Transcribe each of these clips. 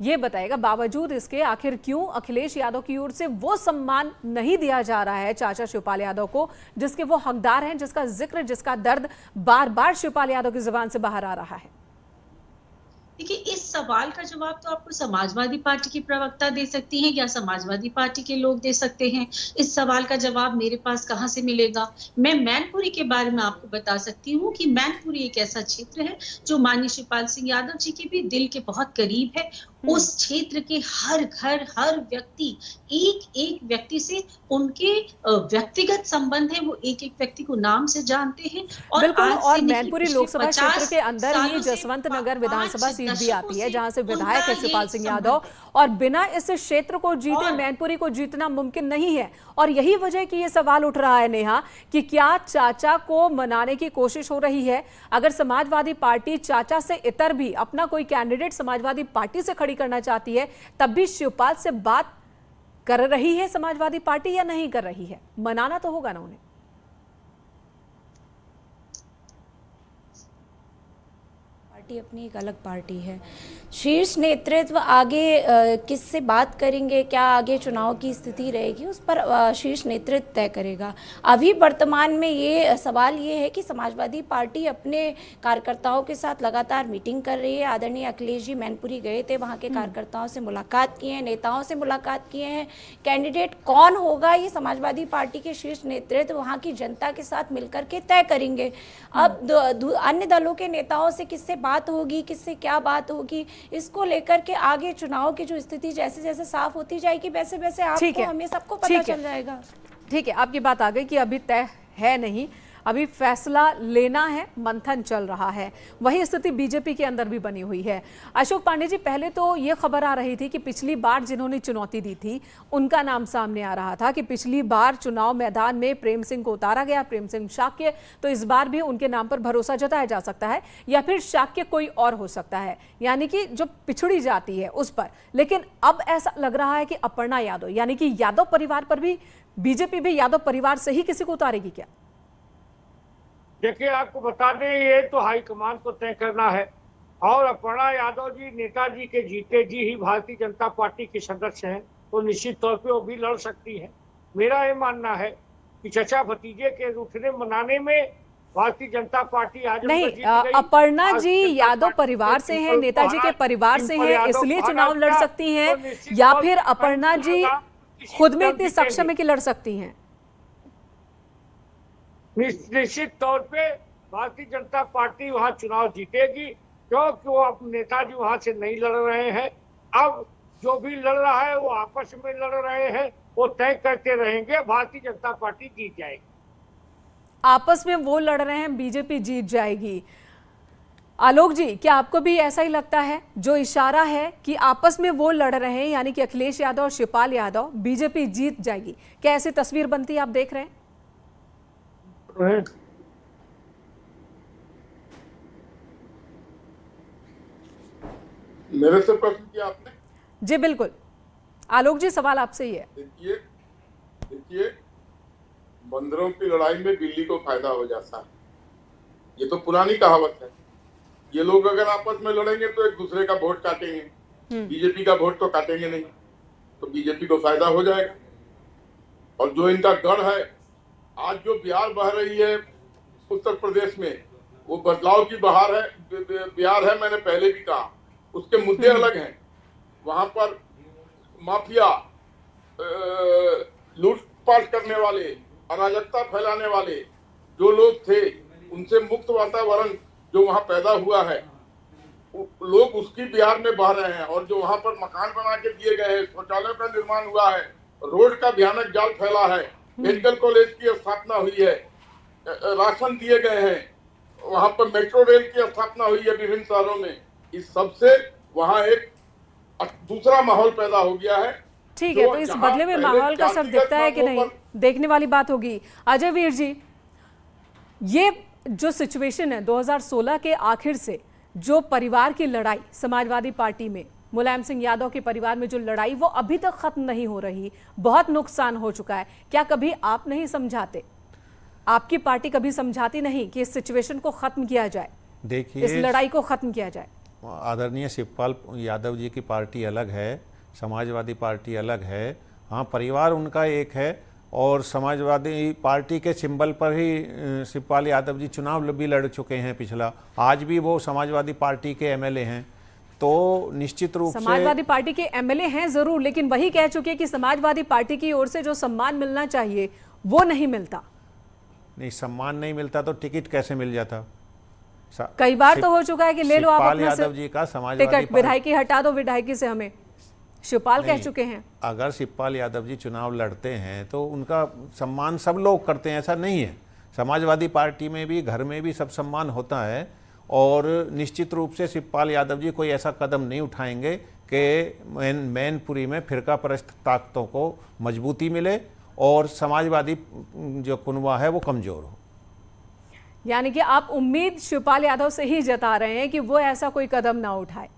ये बताएगा बावजूद इसके आखिर क्यों अखिलेश यादव की ओर से वो सम्मान नहीं दिया जा रहा है चाचा शिवपाल यादव को जिसके वो हकदार हैं, जिसका जिक्र, जिसका दर्द बार बार शिवपाल यादव की जुबान से बाहर आ रहा है। देखिए, इस सवाल का जवाब तो आपको समाजवादी पार्टी की प्रवक्ता दे सकती हैं या समाजवादी पार्टी के लोग दे सकते हैं। इस सवाल का जवाब मेरे पास कहाँ से मिलेगा? मैं मैनपुरी के बारे में आपको बता सकती हूँ कि मैनपुरी एक ऐसा क्षेत्र है जो माननीय शिवपाल सिंह यादव जी के भी दिल के बहुत करीब है। उस क्षेत्र के हर घर, हर व्यक्ति, एक एक व्यक्ति से उनके व्यक्तिगत संबंध है, वो एक एक व्यक्ति को नाम से जानते हैं। और बिल्कुल, आज और से नहीं, मैनपुरी पिछले लोकसभा 50 क्षेत्र के अंदर ही सालों से जसवंत नगर विधानसभा सीट भी आती है जहां से विधायक उनका है शिवपाल ये सिंह संबंध यादव, है। और बिना इस क्षेत्र को जीते मैनपुरी को जीतना मुमकिन नहीं है। और यही वजह कि ये सवाल उठ रहा है नेहा कि क्या चाचा को मनाने की कोशिश हो रही है? अगर समाजवादी पार्टी चाचा से इतर भी अपना कोई कैंडिडेट समाजवादी पार्टी से खड़ी करना चाहती है, तब भी शिवपाल से बात कर रही है समाजवादी पार्टी या नहीं कर रही है? मनाना तो होगा ना उन्हें। पार्टी अपनी एक अलग पार्टी है। शीर्ष नेतृत्व आगे किससे बात करेंगे, क्या आगे चुनाव की स्थिति रहेगी, उस पर शीर्ष नेतृत्व तय करेगा। अभी वर्तमान में ये सवाल ये है कि समाजवादी पार्टी अपने कार्यकर्ताओं के साथ लगातार मीटिंग कर रही है। आदरणीय अखिलेश जी मैनपुरी गए थे, वहाँ के कार्यकर्ताओं से मुलाकात किए हैं, नेताओं से मुलाकात किए हैं। कैंडिडेट कौन होगा ये समाजवादी पार्टी के शीर्ष नेतृत्व वहाँ की जनता के साथ मिलकर के तय करेंगे। अब अन्य दलों के नेताओं से किससे बात होगी, किससे क्या बात होगी, इसको लेकर के आगे चुनाव की जो स्थिति जैसे जैसे साफ होती जाएगी वैसे वैसे आपको, हमें सबको पता चल जाएगा। ठीक है, आपकी बात आ गई कि अभी तय है नहीं, अभी फैसला लेना है, मंथन चल रहा है। वही स्थिति बीजेपी के अंदर भी बनी हुई है। अशोक पांडे जी, पहले तो ये खबर आ रही थी कि पिछली बार जिन्होंने चुनौती दी थी उनका नाम सामने आ रहा था कि पिछली बार चुनाव मैदान में प्रेम सिंह को उतारा गया, प्रेम सिंह शाक्य, तो इस बार भी उनके नाम पर भरोसा जताया जा सकता है या फिर शाक्य कोई और हो सकता है, यानी कि जो पिछड़ी जाती है उस पर। लेकिन अब ऐसा लग रहा है कि अपर्णा यादव, यानी कि यादव परिवार पर भी बीजेपी भी यादव परिवार से ही किसी को उतारेगी क्या? देखिए, आपको बता दें, ये तो हाईकमान को तय करना है। और अपर्णा यादव जी नेताजी के जीते जी ही भारतीय जनता पार्टी के सदस्य हैं, तो निश्चित तौर पे वो भी लड़ सकती है। मेरा ये मानना है कि चचा भतीजे के उठने मनाने में भारतीय जनता पार्टी आज नहीं, अपर्णा जी यादव परिवार से हैं, नेताजी के परिवार से हैं, इसलिए चुनाव लड़ सकती हैं, या फिर अपर्णा जी खुद में इतनी सक्षम है कि लड़ सकती हैं? निश्चित तौर पे भारतीय जनता पार्टी वहां चुनाव जीतेगी, क्योंकि वो अब नेताजी वहां से नहीं लड़ रहे हैं। अब जो भी लड़ रहा है वो आपस में लड़ रहे हैं, वो तय करते रहेंगे, भारतीय जनता पार्टी जीत जाएगी। आपस में वो लड़ रहे हैं, बीजेपी जीत जाएगी। आलोक जी, क्या आपको भी ऐसा ही लगता है? जो इशारा है कि आपस में वो लड़ रहे हैं, यानी कि अखिलेश यादव और शिवपाल यादव, बीजेपी जीत जाएगी, क्या ऐसी तस्वीर बनती है आप देख रहे हैं? मेरे से प्रश्न किया आपने? जी बिल्कुल, आलोक जी सवाल आपसे ही है। देखिए, बंदरों की लड़ाई में बिल्ली को फायदा हो जाता है, ये तो पुरानी कहावत है। ये लोग अगर आपस में लड़ेंगे तो एक दूसरे का वोट काटेंगे, बीजेपी का वोट तो काटेंगे नहीं, तो बीजेपी को फायदा हो जाएगा। और जो इनका गढ़ है, आज जो बिहार बह रही है उत्तर प्रदेश में, वो बदलाव की बहार है, बिहार है, मैंने पहले भी कहा। उसके मुद्दे अलग हैं, वहां पर माफिया, लूटपाट करने वाले, अराजकता फैलाने वाले जो लोग थे, उनसे मुक्त वातावरण जो वहां पैदा हुआ है, लोग उसकी बिहार में बह रहे हैं। और जो वहां पर मकान बना के दिए गए हैं, शौचालयों का निर्माण हुआ है, रोड का भयानक जाल फैला है, मेडिकल कॉलेज की स्थापना हुई है, राशन दिए गए हैं, वहां पर मेट्रो रेल की स्थापना हुई है विभिन्न शहरों में। इस सब से वहां एक दूसरा माहौल पैदा हो गया है। ठीक है, तो इस बदले में माहौल का असर दिखता है कि नहीं, देखने वाली बात होगी। अजय वीर जी, ये जो सिचुएशन है 2016 के आखिर से, जो परिवार की लड़ाई समाजवादी पार्टी में, मुलायम सिंह यादव के परिवार में जो लड़ाई, वो अभी तक खत्म नहीं हो रही, बहुत नुकसान हो चुका है। क्या कभी आप नहीं समझाते, आपकी पार्टी कभी समझाती नहीं कि इस सिचुएशन को खत्म किया जाए, देखिए इस लड़ाई को खत्म किया जाए? आदरणीय शिवपाल यादव जी की पार्टी अलग है, समाजवादी पार्टी अलग है। हाँ, परिवार उनका एक है और समाजवादी पार्टी के सिंबल पर ही शिवपाल यादव जी चुनाव भी लड़ चुके हैं पिछला। आज भी वो समाजवादी पार्टी के एमएलए हैं। तो निश्चित रूप से समाजवादी पार्टी के एमएलए हैं जरूर, लेकिन वही कह चुके कि समाजवादी पार्टी की ओर से जो सम्मान मिलना चाहिए वो नहीं मिलता। नहीं, सम्मान नहीं मिलता तो टिकट कैसे मिल जाता? कई बार तो हो चुका है कि ले लो आप अपना यादव जी का समाजवादी टिकट, विधायकी हटा दो विधायकी से हमें, शिवपाल कह चुके हैं। अगर शिवपाल यादव जी चुनाव लड़ते हैं तो उनका सम्मान सब लोग करते हैं, ऐसा नहीं है। समाजवादी पार्टी में भी, घर में भी सब सम्मान होता है और निश्चित रूप से शिवपाल यादव जी कोई ऐसा कदम नहीं उठाएंगे कि मैनपुरी में फिरका परस्त ताकतों को मजबूती मिले और समाजवादी जो कुनवा है वो कमजोर हो। यानी कि आप उम्मीद शिवपाल यादव से ही जता रहे हैं कि वो ऐसा कोई कदम ना उठाए।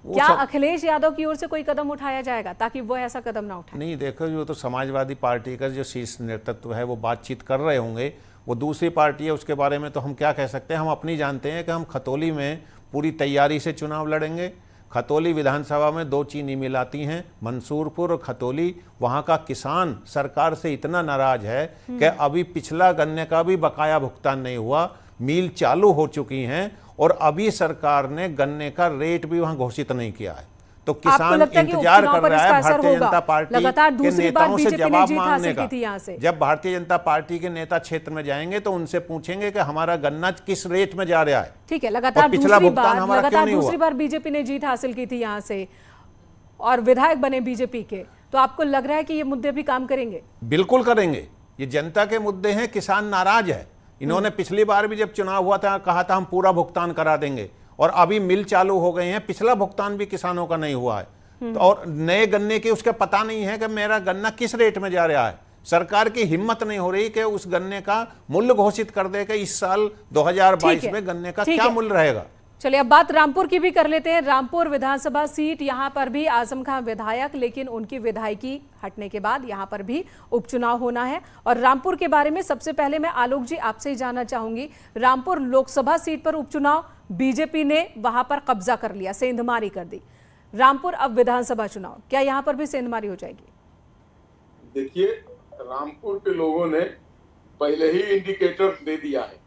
क्या अखिलेश यादव की ओर से कोई कदम उठाया जाएगा ताकि वो ऐसा कदम ना उठाए? नहीं, देखो, जो तो समाजवादी पार्टी का जो शीर्ष नेतृत्व है वो बातचीत कर रहे होंगे। वो दूसरी पार्टी है, उसके बारे में तो हम क्या कह सकते हैं। हम अपनी जानते हैं कि हम खतौली में पूरी तैयारी से चुनाव लड़ेंगे। खतौली विधानसभा में 2 चीनी मिल आती हैं, मंसूरपुर और खतौली। वहाँ का किसान सरकार से इतना नाराज है कि अभी पिछला गन्ने का भी बकाया भुगतान नहीं हुआ। मिल चालू हो चुकी हैं और अभी सरकार ने गन्ने का रेट भी वहाँ घोषित नहीं किया है। तो किसान इंतजार कर रहा है भारतीय जनता पार्टी के नेताओं से जवाब मांगने का। जब भारतीय जनता पार्टी के नेता क्षेत्र में जाएंगे तो उनसे पूछेंगे कि हमारा गन्ना किस रेट में जा रहा है। ठीक है, लगातार दूसरी बार बीजेपी ने जीत हासिल की थी यहाँ से और विधायक बने बीजेपी के, तो आपको लग रहा है कि ये मुद्दे भी काम करेंगे? बिल्कुल करेंगे। ये जनता के मुद्दे हैं, किसान नाराज है। इन्होंने पिछली बार भी जब चुनाव हुआ था कहा था हम पूरा भुगतान करा देंगे और अभी मिल चालू हो गए हैं। पिछला भुगतान भी किसानों का नहीं हुआ है तो और नए गन्ने के उसका पता नहीं है कि मेरा गन्ना किस रेट में जा रहा है। सरकार की हिम्मत नहीं हो रही कि उस गन्ने का मूल्य घोषित कर दे कि इस साल 2022 में गन्ने का क्या मूल्य रहेगा। चलिए, अब बात रामपुर की भी कर लेते हैं। रामपुर विधानसभा सीट, यहाँ पर भी आजम खान विधायक, लेकिन उनकी विधायकी हटने के बाद यहाँ पर भी उपचुनाव होना है। और रामपुर के बारे में सबसे पहले मैं आलोक जी आपसे ही जानना चाहूंगी। रामपुर लोकसभा सीट पर उपचुनाव, बीजेपी ने वहां पर कब्जा कर लिया, सेंधमारी कर दी। रामपुर अब विधानसभा चुनाव, क्या यहाँ पर भी सेंधमारी हो जाएगी? देखिए, रामपुर के लोगों ने पहले ही इंडिकेटर दे दिया है।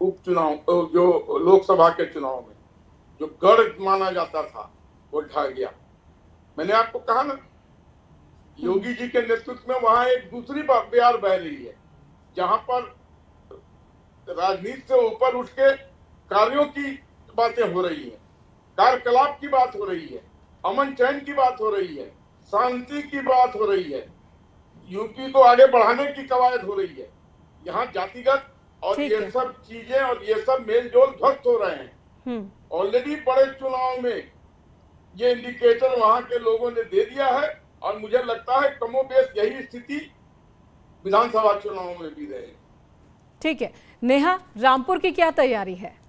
उपचुनाव, जो लोकसभा के चुनाव में जो गढ़ माना जाता था वो ढह गया। मैंने आपको कहा ना, योगी जी के नेतृत्व में वहां एक दूसरी बयार बह रही है, जहां पर राजनीति से ऊपर उठ के कार्यों की बातें हो रही है, कार्यकलाप की बात हो रही है, अमन चैन की बात हो रही है, शांति की बात हो रही है, यूपी को आगे बढ़ाने की कवायद हो रही है। यहाँ जातिगत और ये सब चीजें और ये सब मेलजोल ध्वस्त हो रहे हैं। ऑलरेडी बड़े चुनाव में ये इंडिकेटर वहां के लोगों ने दे दिया है और मुझे लगता है कमोबेश यही स्थिति विधानसभा चुनाव में भी रहेगी। ठीक है, नेहा, रामपुर की क्या तैयारी है?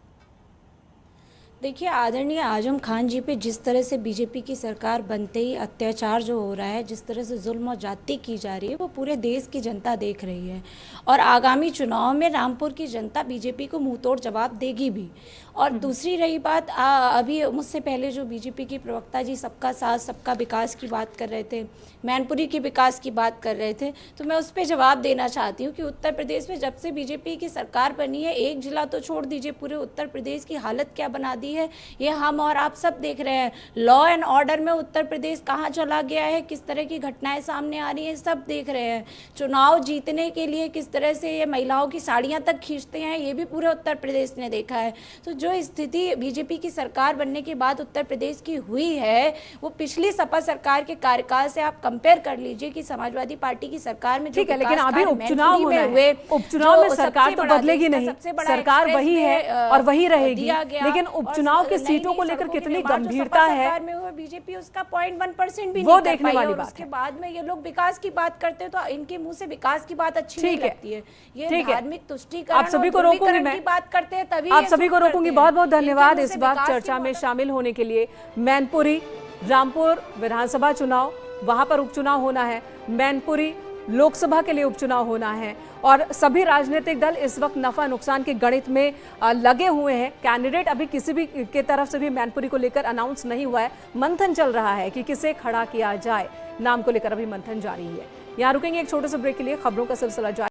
देखिए, आदरणीय आजम खान जी पे जिस तरह से बीजेपी की सरकार बनते ही अत्याचार जो हो रहा है, जिस तरह से जुल्म और जाति की जा रही है, वो पूरे देश की जनता देख रही है और आगामी चुनाव में रामपुर की जनता बीजेपी को मुंहतोड़ जवाब देगी भी। और दूसरी रही बात, अभी मुझसे पहले जो बीजेपी की प्रवक्ता जी सबका साथ सबका विकास की बात कर रहे थे, मैनपुरी की विकास की बात कर रहे थे, तो मैं उस पर जवाब देना चाहती हूँ कि उत्तर प्रदेश में जब से बीजेपी की सरकार बनी है, एक जिला तो छोड़ दीजिए, पूरे उत्तर प्रदेश की हालत क्या बना दी है ये हम और आप सब देख रहे हैं। लॉ एंड ऑर्डर में उत्तर प्रदेश कहाँ चला गया है, किस तरह की घटनाएं सामने आ रही हैं, सब देख रहे हैं। चुनाव जीतने के लिए किस तरह से ये महिलाओं की साड़ियाँ तक खींचते हैं, ये भी पूरे उत्तर प्रदेश ने देखा है। तो जो स्थिति बीजेपी की सरकार बनने के बाद उत्तर प्रदेश की हुई है, वो पिछली सपा सरकार के कार्यकाल से आप कंपेयर कर लीजिए कि समाजवादी पार्टी की सरकार में। ठीक है, लेकिन अभी उपचुनाव हुए, उपचुनाव में सरकार तो बदलेगी नहीं, सरकार वही है और वही रहेगी, लेकिन उपचुनाव की सीटों को लेकर कितनी गंभीरता है बीजेपी उसका 0.1% भी वो देखने वाली बात है। बाद में ये लोग विकास की बात करते हैं तो इनके मुंह से विकास की बात अच्छी नहीं लगती है। ये धार्मिक तुष्टीकरण, आप सभी को रोकूंगी मैं, बात करते हैं तभी आप सभी को रोकूंगी। बहुत बहुत धन्यवाद इस बार चर्चा में शामिल होने के लिए। मैनपुरी रामपुर विधानसभा चुनाव, वहां पर उपचुनाव होना है, मैनपुरी लोकसभा के लिए उपचुनाव होना है और सभी राजनीतिक दल इस वक्त नफा नुकसान के गणित में लगे हुए हैं। कैंडिडेट अभी किसी भी के तरफ से भी मैनपुरी को लेकर अनाउंस नहीं हुआ है। मंथन चल रहा है कि किसे खड़ा किया जाए, नाम को लेकर अभी मंथन जारी है। यहाँ रुकेंगे एक छोटे से ब्रेक के लिए, खबरों का सिलसिला जारी।